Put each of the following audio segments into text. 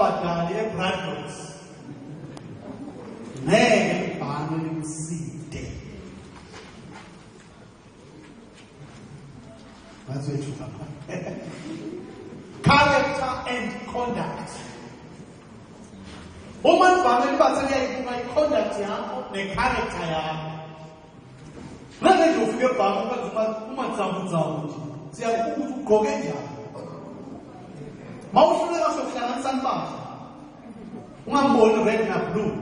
abadala eBradford ngeke ibhange limside. That's what you have. Character and conduct. Uma ibhange libathele i-conduct yakho ne-character yakho. Nale nje ufike ebhange ukwenza uma tsambu nje. Siyakubuza ukuthi ugqoke njani. Mawuhluleka sokuhlanganisa impahla. Ungamboni red na blue.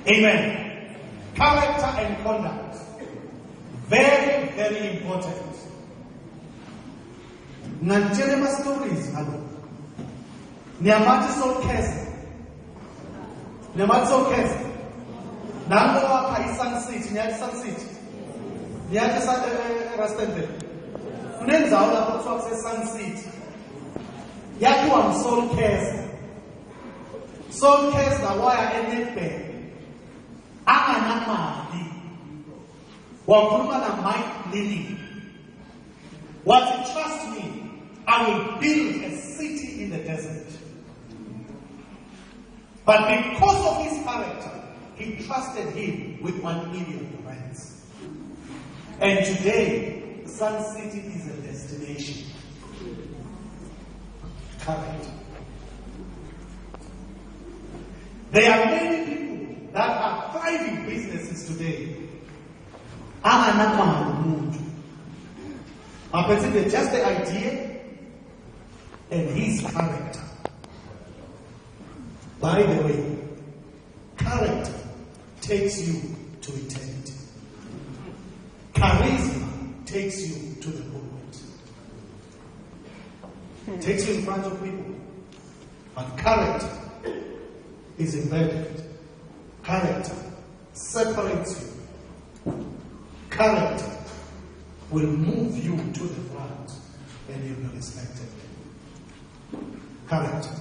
Amen. Character and conduct. Very, very important. Nanjelema stories, hello. Niamati so kese. Niamati so kese. Nango waka Sun City, Niamati Sun City. Niamati Rastende. Unenza ula kwa Sun City. Yaki wa Soul Kese. Soul Kese na waya NFP. Anga namadi. Wakuluma na Mike Lily. What trust me, I will build a city in the desert. But because of his character, he trusted him with 1 million rands. And today, Sun City is a destination. Character. There are many people that are thriving businesses today. But just the idea and his character. By the way, character takes you to eternity. Charisma takes you to the pulpit. Takes you in front of people. But character is embedded. Character separates you. Character will move you to the front and you'll be respected. Character.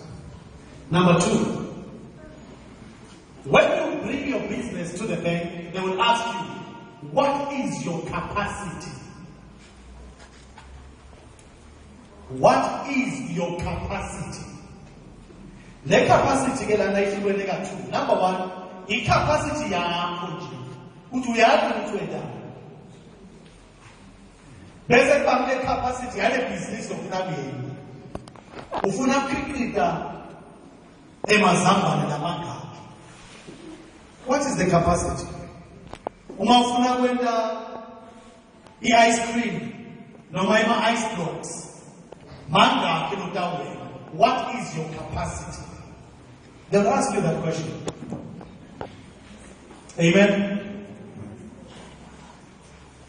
Number 2, when you bring your business to the bank, they will ask you, what is your capacity? What is your capacity? The capacity ke lana ihluke 2. Number 1, i-capacity yakho nje. Uthi uyazi ukuthi wena. Bese kubamle capacity yale business ofuna kuyena. Ufuna ukukhiqida emazambane namagaba. What is the capacity? Uma ufuna kwenda i-ice cream noma ice blocks. Manga kinotawela. What is your capacity? They'll ask you that question. Amen.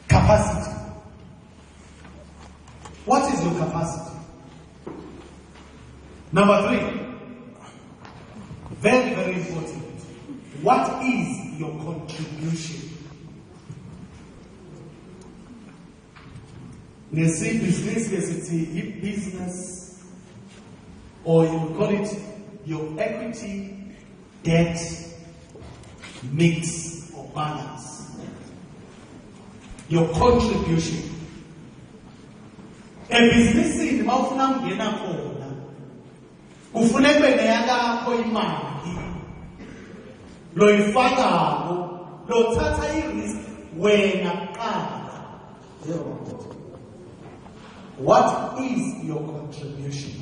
Capacity. What is your capacity? Number 3. Very, very important. What is your contribution? Business, or you call it your equity, debt, mix or balance. Your contribution. A business in Maufunam Yenakona. Ufunebe Neada Koimaki. Loifana, lo tata iris, when a what is your contribution?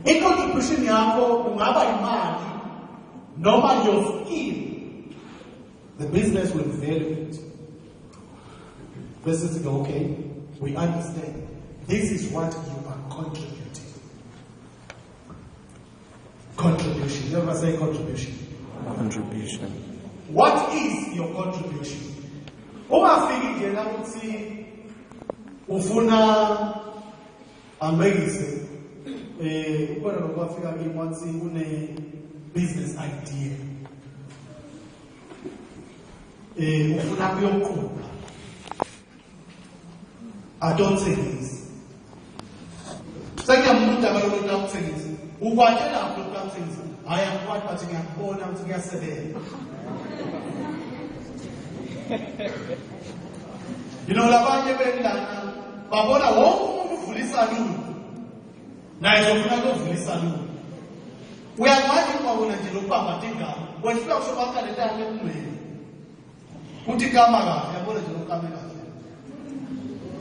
A contribution yako ungaba imali noma your skill. The business will value it. Business is okay. We understand. This is what you are contributing. Contribution. You ever say contribution? Contribution. What is your contribution? Ungafiki nje la ukuthi ufuna ambekise ukona lokufika kimi once une business idea. Ufuna kuyoqhuba. I don't say this. Sekuyamuntu abalona ukuthengisa. Ukwatshela ukuthi ukuthengisa. Hayi akwathi bathi ngiyakubona ukuthi kuyasebenza. You know, labanye bendana babona wonke umuntu uvulisa lulu. Naye zofuna ukuvulisa lulu. Uyakwazi ukubona nje lokubamba ingalo. Wena ufika le nto emhlweni. Uthi kama kahle, yabona nje lokukama kahle.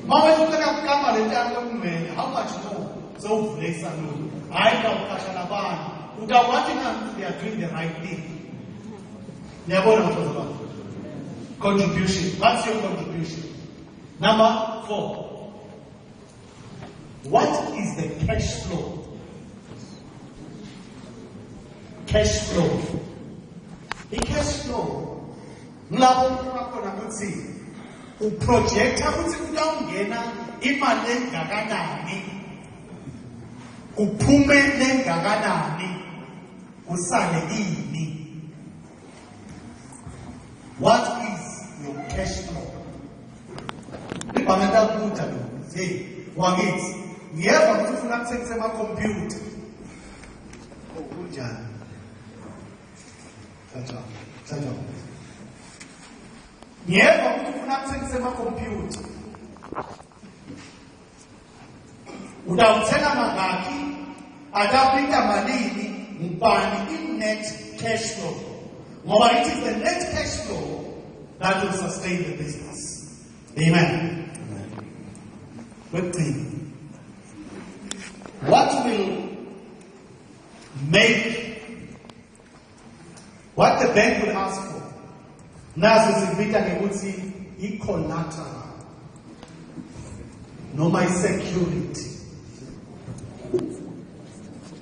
Mama ufika kama le nto emhlweni, how much more zovulisa lulu. Hayi ka ukasha labantu. Utawati na they are doing the right thing. Yabona mfowethu. Contribution. What's your contribution? Number 4. What is the cash flow? Cash flow. The cash flow. Mlabo khona ukuthi uprojecta ukuthi kuyawungena imali engakanani. Kuphume lengakanani. Usale ini. What is your cash flow? Ibamenda kuta lo. Hey, wakithi. Ngiyeva ukuthi ufuna ukuthengisa ama-computer. Kunjani? Tata. Ngiyeva ukuthi ufuna ukuthengisa ama-computer. Utawuthenga mangaki? Atapita malini? Mbani in net cash flow. Ngoba it is the net cash flow that will sustain the business. Amen. With me. What will make what the bank will ask for? Nazo zibita ngekuthi i-collateral noma i-security.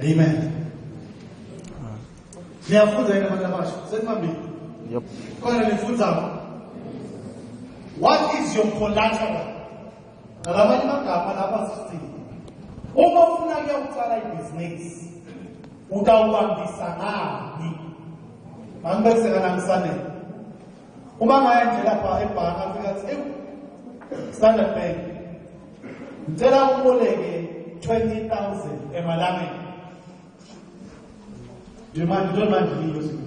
Amen. Niyafunza yini abantu abasha? Seniphambili? Yep. Khona nifunza. What is your collateral? Ngamanye amagama lapha sithi. Uma ufuna ukuqala ibhizinisi, utawubambisa ngani? Mangibekisela namhlanje. Uma ngaya nje lapha ebhanka afika athi, Standard Bank. Ngicela uboleke 20,000 emalangeni. Do you mind me using it?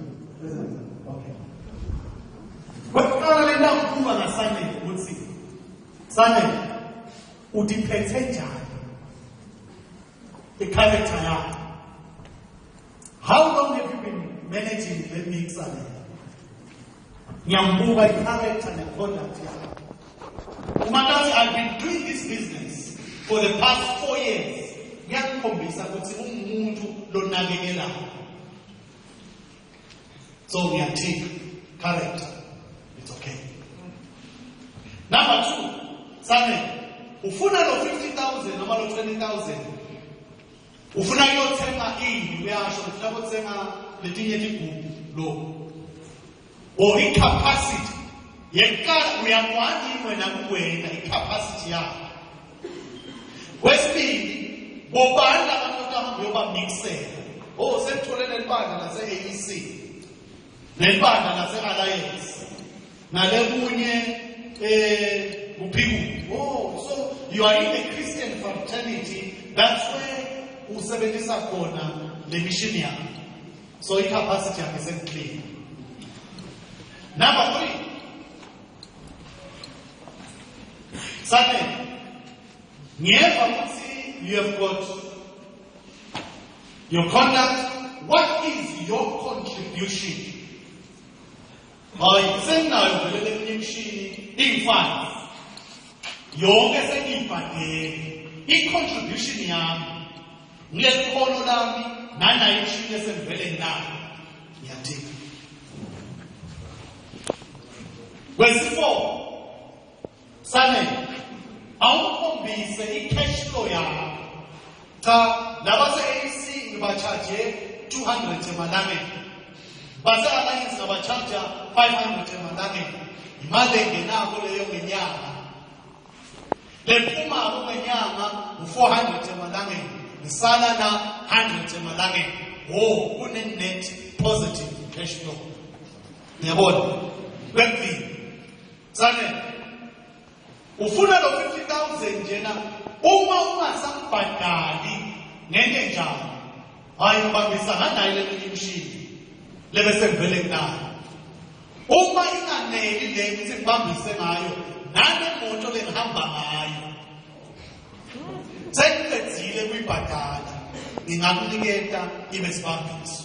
Okay. But le na ukuba ngaSunday ukuthi Sunday udiphethe njani? The character yakho. How long have you been managing the mixer? Nyambuka i-character ne-conduct yakho. Umakazi, I've been doing this business for the past 4 years. Ngiyakukhombisa ukuthi umuntu lonakekelayo. So we are take character. It's okay. Number 2, Sunday. Ufuna lo 50,000 noma lo 20,000. Ufuna yothenga ini uyasho ufuna ukuthenga letinye tigugu lo. Or incapacity. Yekala uyakwazi wena kuwena incapacity yakho. Kwesibili, bobani abantu abahamba yobamixela. Oh, sekutholele libandla lase AEC. Nebandla lase Alliance. Nalekunye uphiwu. Oh, so you are in the Christian fraternity. That's where usebenzisa khona le mission yakho. So incapacity yakho is clear. Number 3. Sunday. You have got your conduct. What is your contribution? Sennayo vele kunyimshini ingfana. Yonke sengibhadele. I-contribution yami ngelikhono lami nanayo imshini esengivele nayo. Ngiyathika. Wesi4. Sane awukhombise i-cash flow yakho. Cha laba se-AC ngibachaje 200 emalangeni. Base Alliance ngabacharge 500 emalangeni. Imali engenako leyo ngenyanga. Lephuma ngenyanga u400 emalangeni. Ngisala na 100 emalangeni. Oh, kune net positive cash flow. Ngiyabona. Kwempi. Sane ufuna lo 50,000 njena uma ungasambhadali ngene njani? Hayi ubambisa nganayo le imshini. Lebe sengivele kunayo. Uma inganeli le ukuthi ngibambise ngayo nale moto lengihamba ngayo sekuqedile kuyibhadala ngingakuniketa ibe sibambiso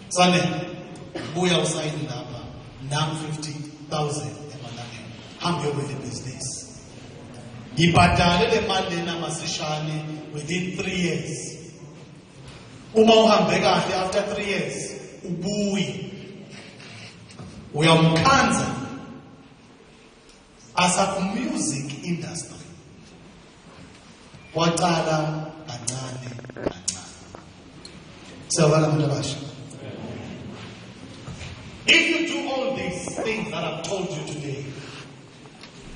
sane buya usayini lapha nam 50,000 emalangeni hambe uyokwenza ibhizinisi ngibhadale le mali lena masishane within 3 years. Uma uhambe kahle after 3 years ubuye uyamkhanza asa music industry waqala kancane kancane. Sawala abantu abasha. If you do all these things that I've told you today,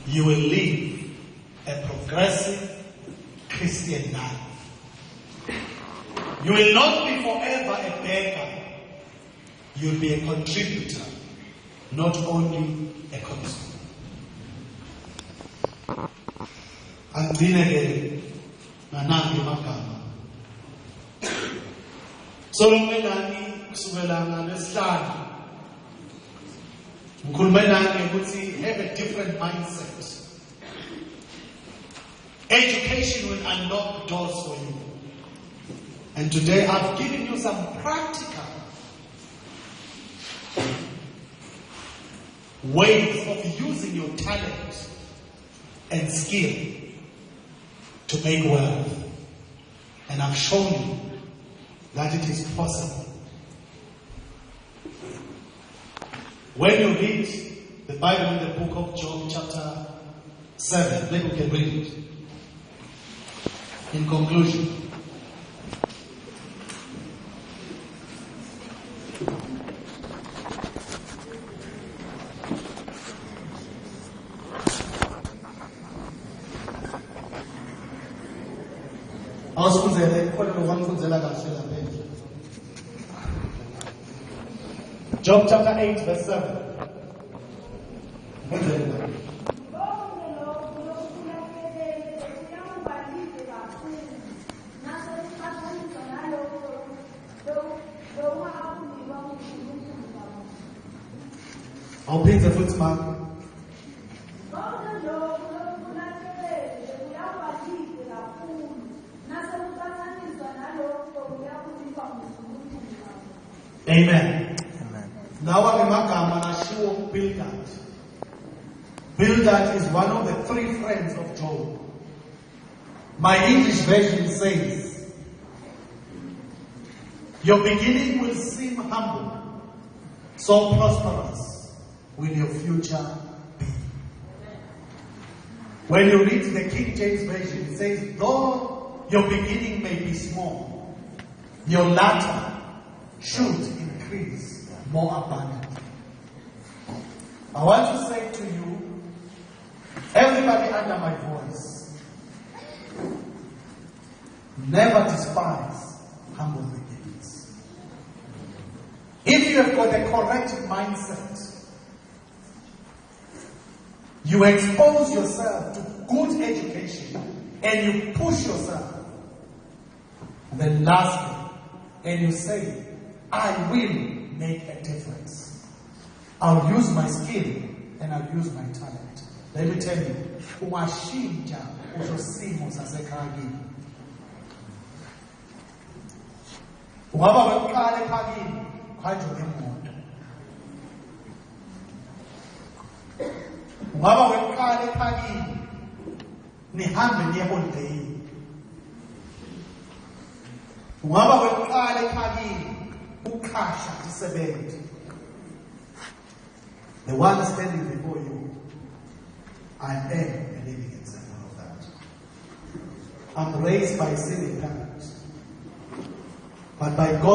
you will live a progressive Christian life. You will not be forever a beggar. You will be a contributor, not only a consumer. Andineke nanangi magama. Solomelani kusukela ngalesihlanu. Ngikhuluma nani ukuthi have a different mindset. Education will unlock doors for you. And today I've given you some practical ways of using your talent and skill to make wealth. And I've shown you that it is possible. When you read the Bible in the book of Job chapter 7, maybe we can read it. In conclusion, Job chapter 8 verse 7. Awuphinze futhi mama. Amen. Now I'm Magama Nashuo Bildad. Bildad is one of the 3 friends of Job. My English version says, your beginning will seem humble, so prosperous will your future be. When you read the King James Version, it says, though your beginning may be small, your latter should increase more abundantly. I want to say to you, everybody under my voice, never despise humble beginnings. If you have got a correct mindset, you expose yourself to good education and you push yourself, then lastly, and you say, I will make a difference. I'll use my skill and I'll use my talent. Let me tell you, uwashintsha usosimo sasekhaya. Ungaba weqala ephakini, khanje ngemoto. Ungaba weqala ephakini, nihambe niye holiday. Ungaba weqala ephakini, ukhasha isebenzi. The one standing before you, I am a living example of that. I'm raised by sinning parents, but by God.